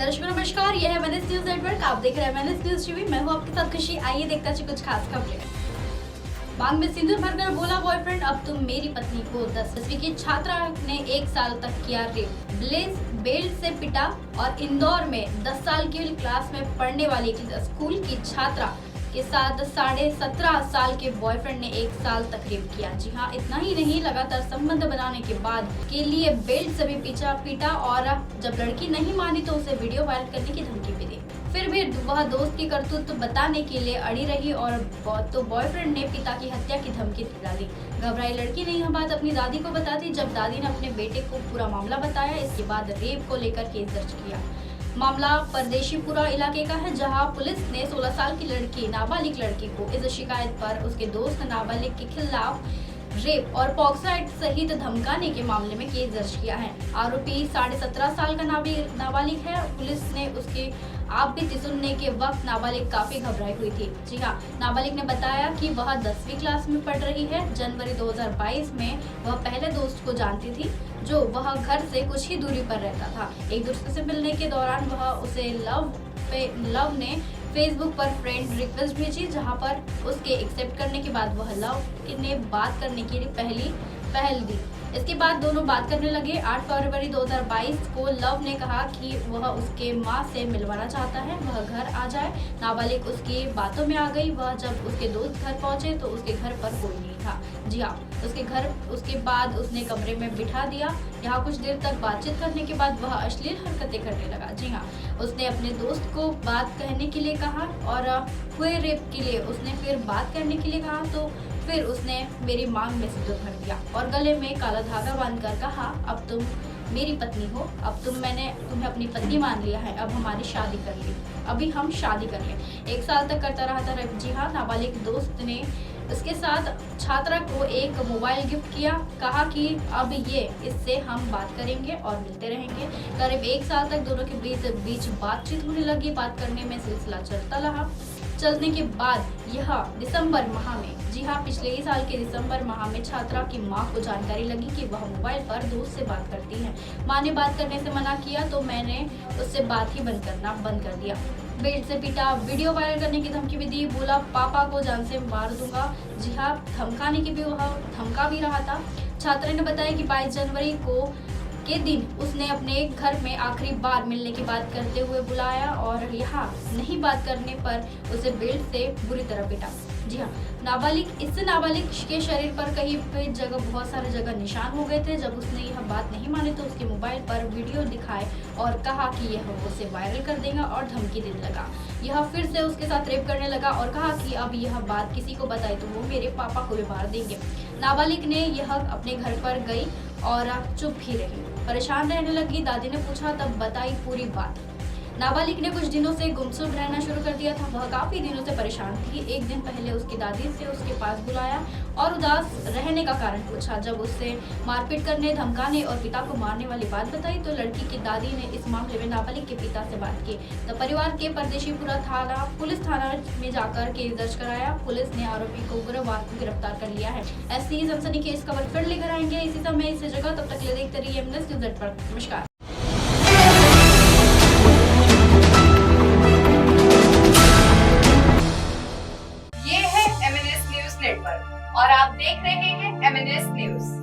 दर्शकों नमस्कार, यह है एमएनएस न्यूज नेटवर्क। आप देख रहे हैं एमएनएस न्यूज टीवी। मैं हूं आपके साथ खुशी। आइए देखते हैं कुछ खास खबरें। मांग में सिंदूर भरकर बोला बॉयफ्रेंड, अब तुम मेरी पत्नी को। 10वीं की छात्रा ने 1 साल तक किया रेप, ब्लेज बेल्ट से पिटा। और इंदौर में 10 साल की क्लास में पढ़ने वाली एक स्कूल की छात्रा के साथ 17.5 साल के बॉयफ्रेंड ने 1 साल तक रेप किया। जी हाँ, इतना ही नहीं, लगातार संबंध बनाने के बाद के लिए बेल्ट से भी पीटा और जब लड़की नहीं मानी तो उसे वीडियो वायरल करने की धमकी भी दी। फिर भी वह दोस्त की करतूत बताने के लिए अड़ी रही और तो बॉयफ्रेंड ने पिता की हत्या की धमकी डाली। घबराई लड़की ने यह बात अपनी दादी को बताती। जब दादी ने अपने बेटे को पूरा मामला बताया, इसके बाद रेप को लेकर केस दर्ज किया। मामला परदेशीपुरा इलाके का है, जहां पुलिस ने 16 साल की लड़की, नाबालिग लड़की को इस शिकायत पर उसके दोस्त नाबालिग के खिलाफ रेप और पॉक्सो एक्ट सहित धमकाने के मामले में केस दर्ज किया है। आरोपी 17.5 साल का नाबालिग है। पुलिस ने उसके आप बीती सुनने के वक्त नाबालिग काफी घबराई हुई थी। जी हाँ, नाबालिग ने बताया कि वह 10वीं क्लास में पढ़ रही है। जनवरी 2022 में वह पहले दोस्त को जानती थी, जो वह घर से कुछ ही दूरी पर रहता था। एक दूसरे से मिलने के दौरान वह उसे लव ने फेसबुक पर फ्रेंड रिक्वेस्ट भेजी, जहां पर उसके एक्सेप्ट करने के बाद वह लव ने बात करने के लिए पहल दी। इसके बाद दोनों बात करने लगे। 8 फरवरी 2022 को लव ने कहा कि वह उसके मां से मिलवाना चाहता है, वह घर आ जाए। नाबालिग उसकी बातों में आ गई। वह जब उसके दोस्त घर पहुंचे तो उसके घर पर कोई नहीं था। जी हाँ, उसके बाद उसने कमरे में बिठा दिया। यहाँ कुछ देर तक बातचीत करने के बाद वह अश्लील हरकतें करने लगा। जी हाँ, उसने अपने दोस्त को बात कहने के लिए कहा और हुए रेप के लिए उसने फिर बात करने के लिए कहा, तो फिर उसने मेरी मांग में सिंदूर भर दिया और गले में काला धागा बांधकर कहा, अब तुम मेरी पत्नी हो, अब मैंने तुम्हें अपनी पत्नी मान लिया है, अब हमारी शादी कर ली, अभी हम शादी कर लें। 1 साल तक करता रहा था रेप। जी हाँ, नाबालिग दोस्त ने इसके साथ छात्रा को एक मोबाइल गिफ्ट किया, कहा कि अब इससे हम बात करेंगे और मिलते रहेंगे। करीब 1 साल तक दोनों के बीच बातचीत होने लगी। बात करने में सिलसिला चलने के बाद यह दिसंबर माह में, जी हाँ, पिछले ही साल के दिसंबर माह में छात्रा की मां को जानकारी लगी कि वह मोबाइल पर दोस्त से बात करती है। मां ने बात करने से मना किया तो मैंने उससे बात ही बंद कर दिया। बेल्ट से पीटा, वीडियो वायरल करने की धमकी भी दी, बोला पापा को जान से मार दूंगा। जी हाँ, धमकाने की भी वह धमका भी रहा था। छात्रा ने बताया कि 22 जनवरी के दिन उसने अपने घर में आखिरी बार मिलने की बात करते हुए बुलाया और यहाँ नहीं बात करने पर उसे बेल्ट से बुरी तरह पीटा। जी हाँ, नाबालिग के शरीर पर कहीं पे बहुत सारे जगह निशान हो गए थे। जब उसने यह बात नहीं मानी तो उसके मोबाइल पर वीडियो दिखाए और कहा कि यह उसे वायरल कर देगा और धमकी देने लगा। यह फिर से उसके साथ रेप करने लगा और कहा कि अब यह बात किसी को बताई तो वो मेरे पापा को भी मार देंगे। नाबालिग ने यह अपने घर पर गई और चुप ही रही, परेशान रहने लगी। दादी ने पूछा तब बताई पूरी बात। नाबालिग ने कुछ दिनों से गुमसुम रहना शुरू कर दिया था। वह काफी दिनों से परेशान थी। एक दिन पहले उसकी दादी से उसके पास बुलाया और उदास रहने का कारण पूछा। जब उससे मारपीट करने, धमकाने और पिता को मारने वाली बात बताई तो लड़की की दादी ने इस मामले में नाबालिग के पिता से बात की। तब परिवार के परदेशीपुरा पुलिस थाना में जाकर केस दर्ज कराया। पुलिस ने आरोपी को गुरुवार को गिरफ्तार कर लिया है। ऐसी सनसनीखेज खबर फिर लेकर आएंगे इसी समय इसी जगह। तब तक के लिए देखते रहिए एमएनएस न्यूज नेटवर्क। नमस्कार। और आप देख रहे हैं एमएनएस न्यूज।